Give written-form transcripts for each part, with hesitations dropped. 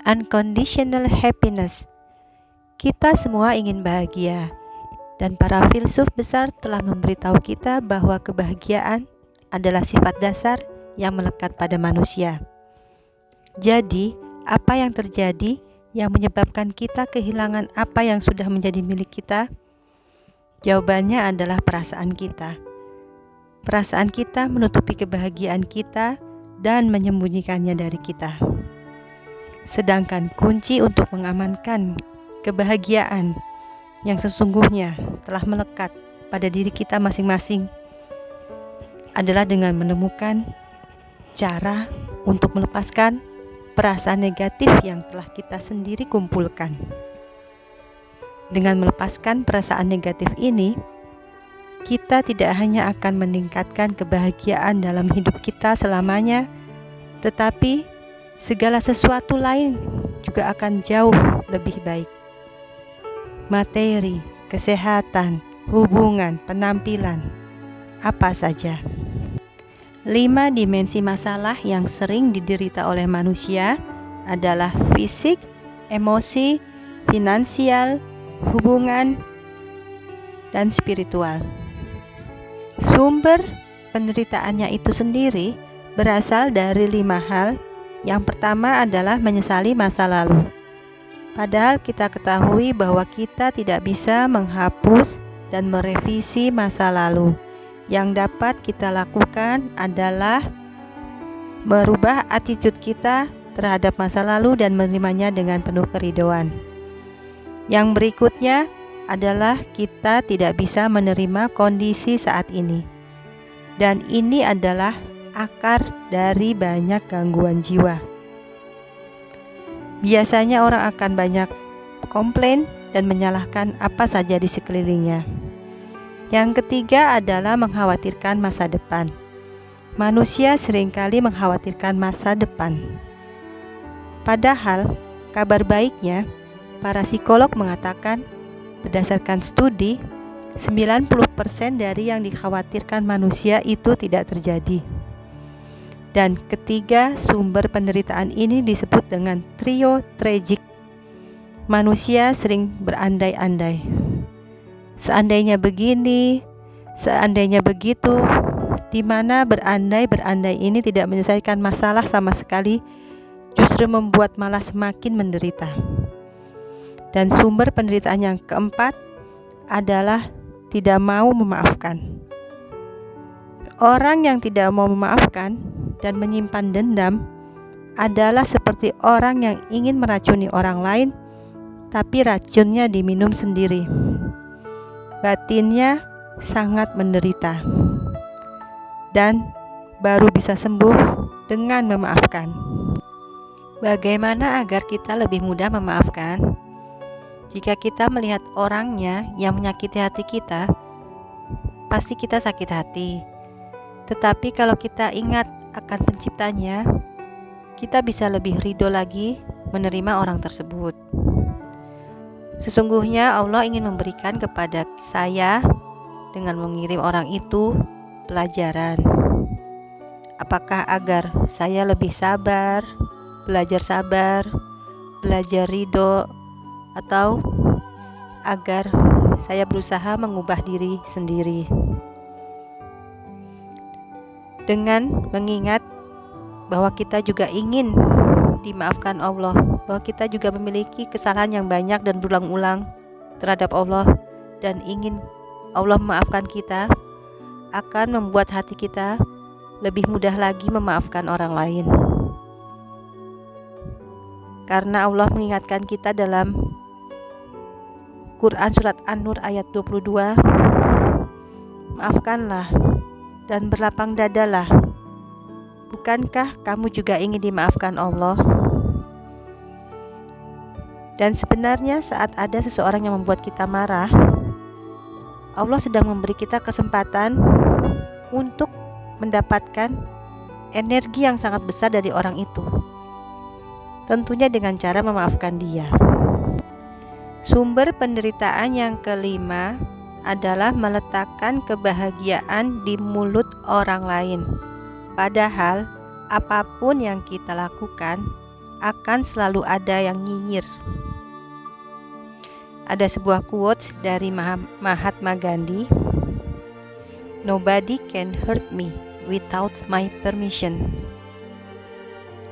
unconditional happiness. Kita semua ingin bahagia, dan para filsuf besar telah memberitahu kita bahwa kebahagiaan adalah sifat dasar yang melekat pada manusia. Jadi, apa yang terjadi yang menyebabkan kita kehilangan apa yang sudah menjadi milik kita? Jawabannya adalah perasaan kita. Perasaan kita menutupi kebahagiaan kita dan menyembunyikannya dari kita. Sedangkan kunci untuk mengamankan kebahagiaan yang sesungguhnya telah melekat pada diri kita masing-masing adalah dengan menemukan cara untuk melepaskan perasaan negatif yang telah kita sendiri kumpulkan. Dengan melepaskan perasaan negatif ini, kita tidak hanya akan meningkatkan kebahagiaan dalam hidup kita selamanya, tetapi segala sesuatu lain juga akan jauh lebih baik. Materi, kesehatan, hubungan, penampilan, apa saja. 5 dimensi masalah yang sering diderita oleh manusia adalah fisik, emosi, finansial, hubungan, dan spiritual. Sumber penderitaannya itu sendiri berasal dari 5 hal. Yang pertama adalah menyesali masa lalu. Padahal kita ketahui bahwa kita tidak bisa menghapus dan merevisi masa lalu. Yang dapat kita lakukan adalah merubah attitude kita terhadap masa lalu dan menerimanya dengan penuh keridhaan. Yang berikutnya adalah kita tidak bisa menerima kondisi saat ini. Dan ini adalah akar dari banyak gangguan jiwa. Biasanya orang akan banyak komplain dan menyalahkan apa saja di sekelilingnya. Yang ketiga adalah mengkhawatirkan masa depan. Manusia seringkali mengkhawatirkan masa depan. Padahal, kabar baiknya, para psikolog mengatakan, berdasarkan studi, 90% dari yang dikhawatirkan manusia itu tidak terjadi. Dan ketiga sumber penderitaan ini disebut dengan trio tragik. Manusia sering berandai-andai. Seandainya begini, seandainya begitu, di mana berandai-berandai ini tidak menyelesaikan masalah sama sekali, justru membuat malah semakin menderita. Dan sumber penderitaan yang keempat adalah tidak mau memaafkan. Orang yang tidak mau memaafkan dan menyimpan dendam adalah seperti orang yang ingin meracuni orang lain, tapi racunnya diminum sendiri. Batinnya sangat menderita dan baru bisa sembuh dengan memaafkan. Bagaimana agar kita lebih mudah memaafkan? Jika kita melihat orangnya yang menyakiti hati kita, pasti kita sakit hati. Tetapi kalau kita ingat akan penciptanya, kita bisa lebih ridho lagi menerima orang tersebut. Sesungguhnya Allah ingin memberikan kepada saya dengan mengirim orang itu pelajaran. Apakah agar saya lebih sabar, belajar ridho, atau agar saya berusaha mengubah diri sendiri dengan mengingat bahwa kita juga ingin dimaafkan Allah, bahwa kita juga memiliki kesalahan yang banyak dan berulang-ulang terhadap Allah, dan ingin Allah memaafkan kita akan membuat hati kita lebih mudah lagi memaafkan orang lain. Karena Allah mengingatkan kita dalam Quran Surat An-Nur ayat 22, maafkanlah dan berlapang dadalah. Bukankah kamu juga ingin dimaafkan Allah? Dan sebenarnya saat ada seseorang yang membuat kita marah, Allah sedang memberi kita kesempatan untuk mendapatkan energi yang sangat besar dari orang itu. Tentunya dengan cara memaafkan dia. Sumber penderitaan yang kelima adalah meletakkan kebahagiaan di mulut orang lain. Padahal apapun yang kita lakukan akan selalu ada yang nyinyir. Ada sebuah quotes dari Mahatma Gandhi, "Nobody can hurt me without my permission."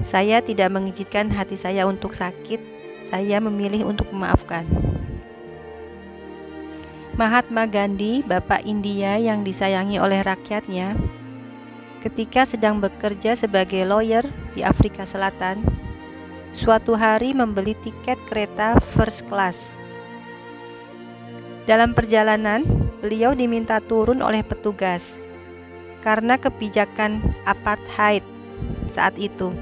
Saya tidak mengizinkan hati saya untuk sakit, saya memilih untuk memaafkan. Mahatma Gandhi, Bapak India yang disayangi oleh rakyatnya, ketika sedang bekerja sebagai lawyer di Afrika Selatan, suatu hari membeli tiket kereta first class. Dalam perjalanan, beliau diminta turun oleh petugas karena kebijakan apartheid saat itu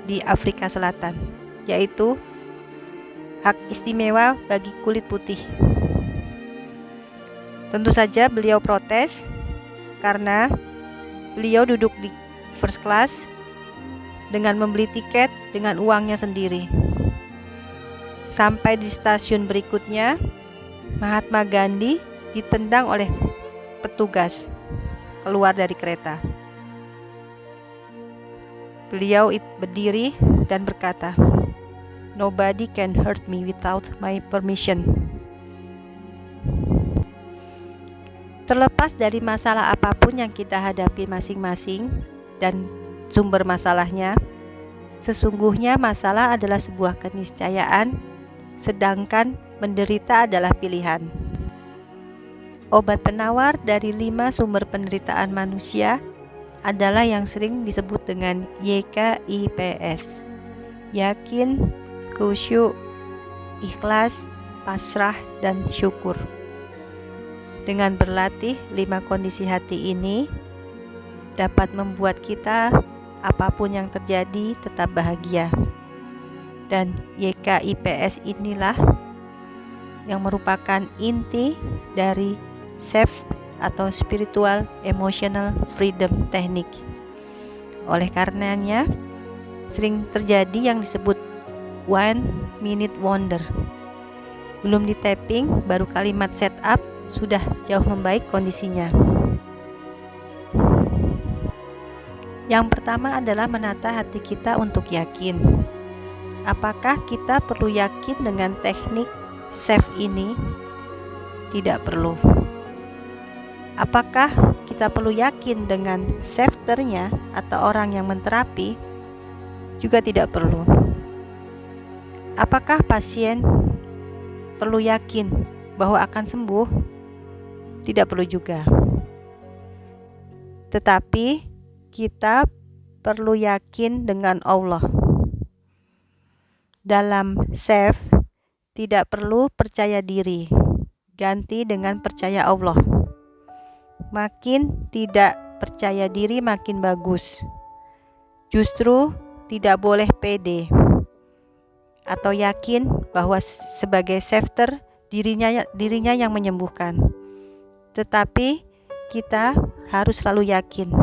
di Afrika Selatan, yaitu hak istimewa bagi kulit putih. Tentu saja beliau protes karena beliau duduk di first class dengan membeli tiket dengan uangnya sendiri. Sampai di stasiun berikutnya, Mahatma Gandhi ditendang oleh petugas keluar dari kereta. Beliau berdiri dan berkata, "Nobody can hurt me without my permission." Terlepas dari masalah apapun yang kita hadapi masing-masing dan sumber masalahnya, sesungguhnya masalah adalah sebuah keniscayaan, sedangkan menderita adalah pilihan. Obat penawar dari 5 sumber penderitaan manusia adalah yang sering disebut dengan YKIPS: yakin, khusyuk, ikhlas, pasrah, dan syukur. Dengan berlatih 5 kondisi hati ini dapat membuat kita apapun yang terjadi tetap bahagia. Dan YKIPS inilah yang merupakan inti dari SEF atau Spiritual Emotional Freedom Technique. Oleh karenanya, sering terjadi yang disebut 1 minute wonder. Belum di tapping, baru kalimat setup sudah jauh membaik kondisinya. Yang pertama adalah menata hati kita untuk yakin. Apakah kita perlu yakin dengan teknik SEF ini? Tidak perlu. Apakah kita perlu yakin dengan sefternya atau orang yang menterapi? Juga tidak perlu. Apakah pasien perlu yakin bahwa akan sembuh? Tidak perlu juga. Tetapi kita perlu yakin dengan Allah. Dalam SEF tidak perlu percaya diri, ganti dengan percaya Allah. Makin tidak percaya diri makin bagus. Justru tidak boleh pede atau yakin bahwa sebagai sefter dirinya yang menyembuhkan. Tetapi kita harus selalu yakin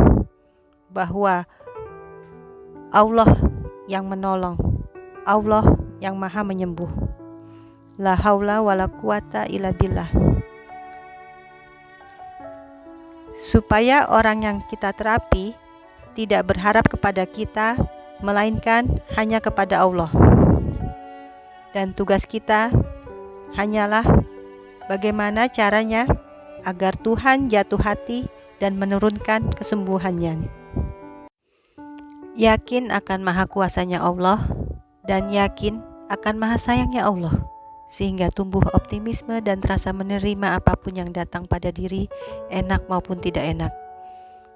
bahwa Allah yang menolong, Allah yang maha menyembuh. La haula wala quwata illa billah. Supaya orang yang kita terapi tidak berharap kepada kita, melainkan hanya kepada Allah. Dan tugas kita hanyalah bagaimana caranya agar Tuhan jatuh hati dan menurunkan kesembuhannya. Yakin akan maha kuasanya Allah dan yakin akan maha sayangnya Allah, sehingga tumbuh optimisme dan rasa menerima apapun yang datang pada diri, enak maupun tidak enak.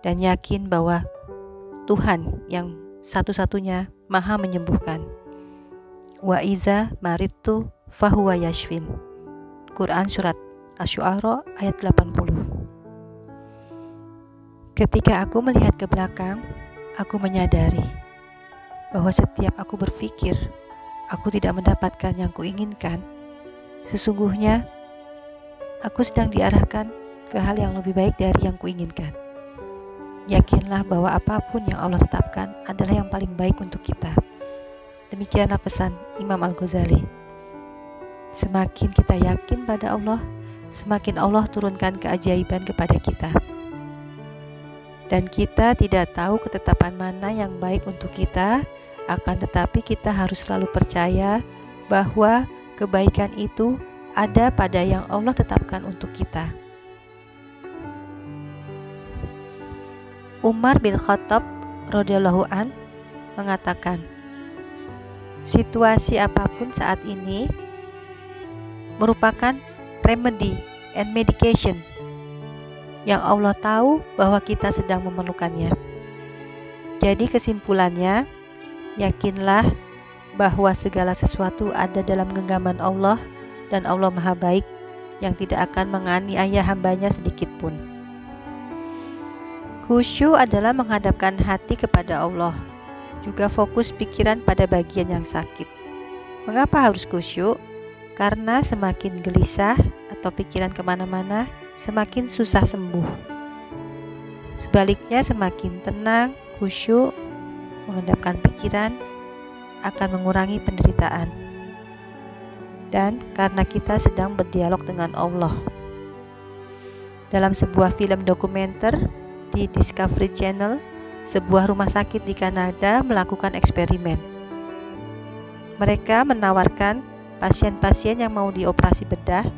Dan yakin bahwa Tuhan yang satu-satunya maha menyembuhkan. Wa iza maridtu fahuwa yashfin. Quran Surat Asy-Syu'ara ayat 80. Ketika aku melihat ke belakang, aku menyadari bahwa setiap aku berpikir aku tidak mendapatkan yang kuinginkan, sesungguhnya aku sedang diarahkan ke hal yang lebih baik dari yang kuinginkan. Yakinlah bahwa apapun yang Allah tetapkan adalah yang paling baik untuk kita. Demikianlah pesan Imam Al-Ghazali. Semakin kita yakin pada Allah, semakin Allah turunkan keajaiban kepada kita. Dan kita tidak tahu ketetapan mana yang baik untuk kita, Akan tetapi kita harus selalu percaya bahwa kebaikan itu ada pada yang Allah tetapkan untuk kita. Umar bin Khattab radhiyallahu an mengatakan, situasi apapun saat ini merupakan remedy and medication yang Allah tahu bahwa kita sedang memerlukannya. Jadi kesimpulannya, yakinlah bahwa segala sesuatu ada dalam genggaman Allah dan Allah Maha Baik yang tidak akan menganiaya hambanya sedikit pun. Khusyuk adalah menghadapkan hati kepada Allah, juga fokus pikiran pada bagian yang sakit. Mengapa harus khusyuk? Karena semakin gelisah atau pikiran kemana-mana, semakin susah sembuh. Sebaliknya semakin tenang, khusyuk, menghadapkan pikiran akan mengurangi penderitaan. Dan karena kita sedang berdialog dengan Allah. Dalam sebuah film dokumenter di Discovery Channel, sebuah rumah sakit di Kanada melakukan eksperimen. Mereka menawarkan pasien-pasien yang mau dioperasi bedah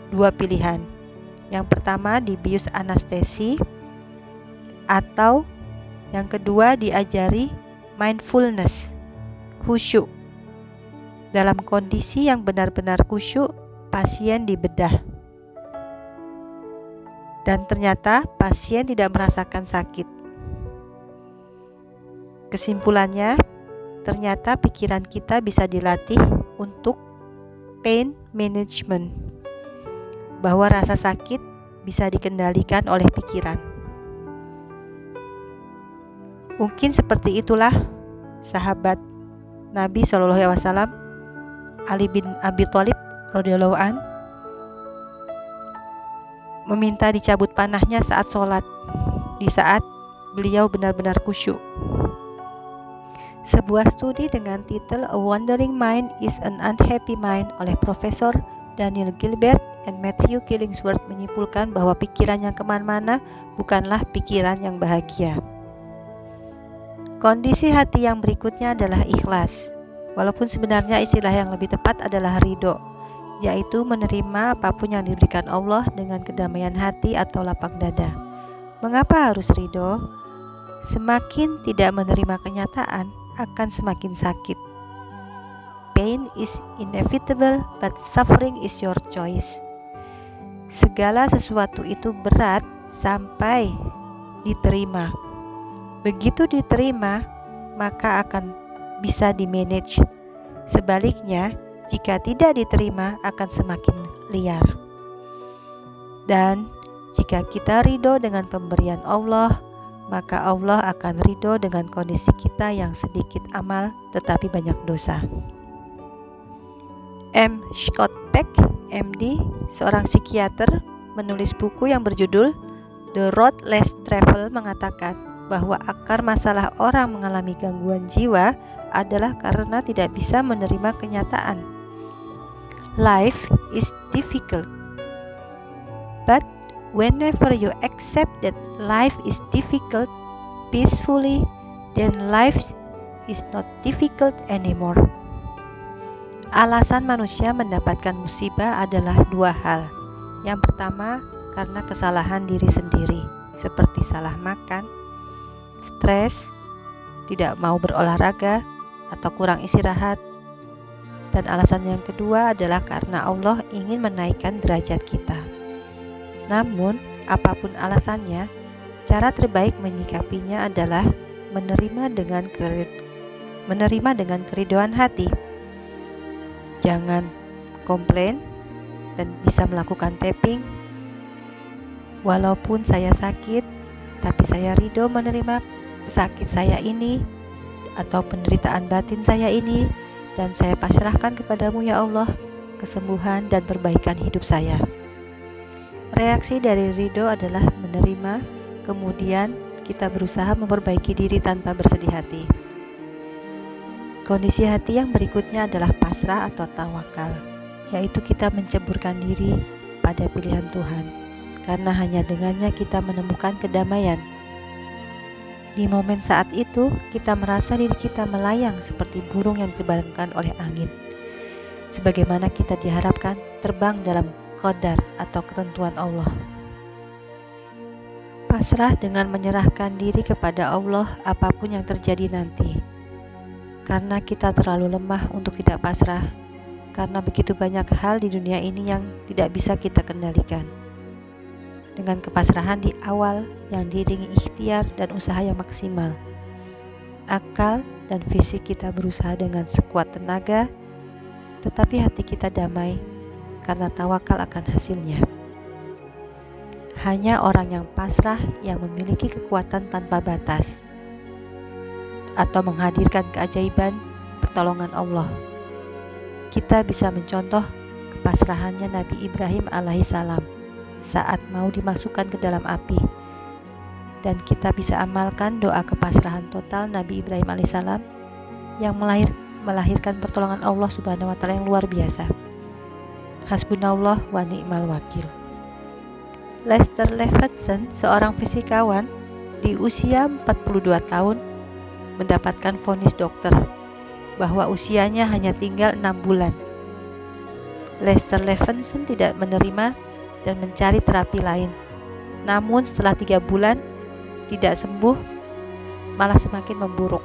dua pilihan. Yang pertama dibius anestesi, atau yang kedua diajari mindfulness, khusyuk. Dalam kondisi yang benar-benar khusyuk, pasien dibedah. Dan ternyata pasien tidak merasakan sakit. Kesimpulannya, ternyata pikiran kita bisa dilatih untuk pain management, bahwa rasa sakit bisa dikendalikan oleh pikiran. Mungkin seperti itulah sahabat Nabi SAW, Ali bin Abi Thalib radhiyallahu an, meminta dicabut panahnya saat sholat, di saat beliau benar-benar khusyuk. Sebuah studi dengan titel A Wandering Mind is an Unhappy Mind oleh Profesor Daniel Gilbert and Matthew Killingsworth menyimpulkan bahwa pikiran yang kemana-mana bukanlah pikiran yang bahagia. Kondisi hati yang berikutnya adalah ikhlas, walaupun sebenarnya istilah yang lebih tepat adalah ridho, yaitu menerima apapun yang diberikan Allah dengan kedamaian hati atau lapang dada. Mengapa harus ridho? Semakin tidak menerima kenyataan, akan semakin sakit. Pain is inevitable, but suffering is your choice. Segala sesuatu itu berat sampai diterima. Begitu diterima, maka akan bisa dimanage. Sebaliknya, jika tidak diterima akan semakin liar. Dan jika kita ridho dengan pemberian Allah, maka Allah akan ridho dengan kondisi kita yang sedikit amal tetapi banyak dosa. M. Scott Peck, MD, seorang psikiater, menulis buku yang berjudul The Road Less Traveled mengatakan bahwa akar masalah orang mengalami gangguan jiwa adalah karena tidak bisa menerima kenyataan. Life is difficult, but whenever you accept that life is difficult peacefully, then life is not difficult anymore. Alasan manusia mendapatkan musibah adalah dua hal. Yang pertama, karena kesalahan diri sendiri, seperti salah makan, stres, tidak mau berolahraga, atau kurang istirahat. Dan alasan yang kedua adalah karena Allah ingin menaikkan derajat kita. Namun, apapun alasannya, cara terbaik menyikapinya adalah menerima dengan keridhaan hati. Jangan komplain dan bisa melakukan tapping. Walaupun saya sakit, tapi saya ridho menerima sakit saya ini atau penderitaan batin saya ini, dan saya pasrahkan kepadamu ya Allah kesembuhan dan perbaikan hidup saya. Reaksi dari ridho adalah menerima, kemudian kita berusaha memperbaiki diri tanpa bersedih hati. Kondisi hati yang berikutnya adalah pasrah atau tawakal, yaitu kita menceburkan diri pada pilihan Tuhan, karena hanya dengannya kita menemukan kedamaian. Di momen saat itu, kita merasa diri kita melayang seperti burung yang diterbangkan oleh angin. Sebagaimana kita diharapkan terbang dalam qadar atau ketentuan Allah. Pasrah dengan menyerahkan diri kepada Allah apapun yang terjadi nanti. Karena kita terlalu lemah untuk tidak pasrah, karena begitu banyak hal di dunia ini yang tidak bisa kita kendalikan. Dengan kepasrahan di awal yang diiringi ikhtiar dan usaha yang maksimal, akal dan fisik kita berusaha dengan sekuat tenaga, tetapi hati kita damai karena tawakal akan hasilnya. Hanya orang yang pasrah yang memiliki kekuatan tanpa batas atau menghadirkan keajaiban pertolongan Allah. Kita bisa mencontoh kepasrahannya Nabi Ibrahim alaihissalam saat mau dimasukkan ke dalam api, dan kita bisa amalkan doa kepasrahan total Nabi Ibrahim alaihissalam yang melahirkan pertolongan Allah subhanahu wa ta'ala yang luar biasa. Hasbunallah wa ni'mal wakil. Lester Levinson, seorang fisikawan di usia 42 tahun, mendapatkan vonis dokter bahwa usianya hanya tinggal 6 bulan. Lester Levinson tidak menerima dan mencari terapi lain. Namun setelah 3 bulan tidak sembuh, malah semakin memburuk.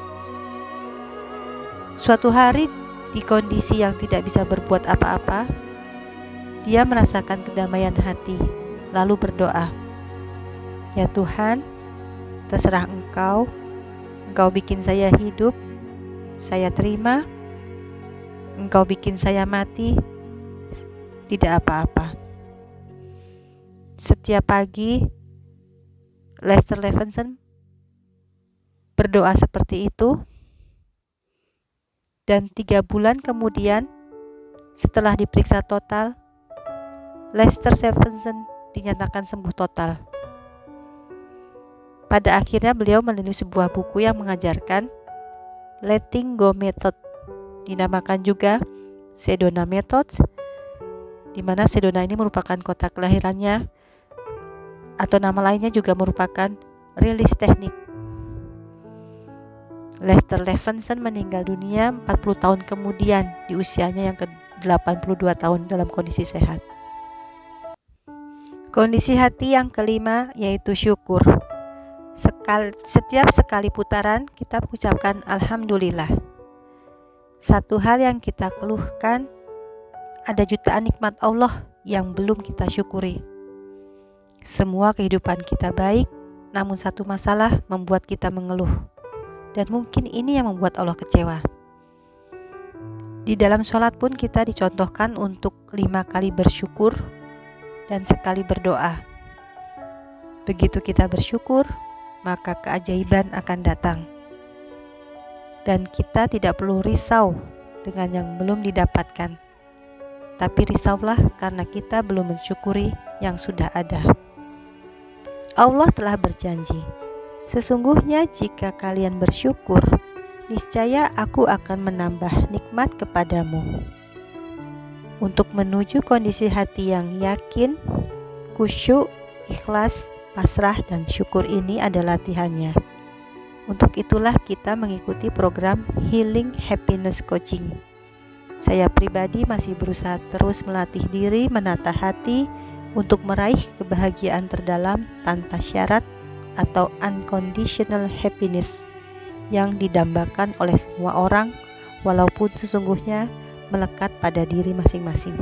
Suatu hari di kondisi yang tidak bisa berbuat apa-apa, dia merasakan kedamaian hati, lalu berdoa, "Ya Tuhan, terserah Engkau bikin saya hidup, saya terima. Engkau bikin saya mati, tidak apa-apa." Setiap pagi, Lester Levinson berdoa seperti itu, dan 3 bulan kemudian, setelah diperiksa total, Lester Levinson dinyatakan sembuh total. Pada akhirnya beliau menulis sebuah buku yang mengajarkan Letting Go Method, dinamakan juga Sedona Method, di mana Sedona ini merupakan kota kelahirannya, atau nama lainnya juga merupakan Release Technique. Lester Levinson meninggal dunia 40 tahun kemudian di usianya yang ke-82 tahun dalam kondisi sehat. Kondisi hati yang kelima yaitu syukur. Setiap sekali putaran kita mengucapkan Alhamdulillah. Satu hal yang kita keluhkan, ada jutaan nikmat Allah yang belum kita syukuri. Semua kehidupan kita baik, namun satu masalah membuat kita mengeluh. Dan mungkin ini yang membuat Allah kecewa. Di dalam sholat pun kita dicontohkan untuk 5 kali bersyukur dan sekali berdoa. Begitu kita bersyukur, maka keajaiban akan datang. Dan kita tidak perlu risau dengan yang belum didapatkan. Tapi risaulah karena kita belum mensyukuri yang sudah ada. Allah telah berjanji, "Sesungguhnya jika kalian bersyukur, niscaya aku akan menambah nikmat kepadamu." Untuk menuju kondisi hati yang yakin, khusyuk, ikhlas, pasrah, dan syukur ini adalah latihannya. Untuk itulah kita mengikuti program Healing Happiness Coaching. Saya pribadi masih berusaha terus melatih diri menata hati untuk meraih kebahagiaan terdalam tanpa syarat atau unconditional happiness yang didambakan oleh semua orang, walaupun sesungguhnya melekat pada diri masing-masing.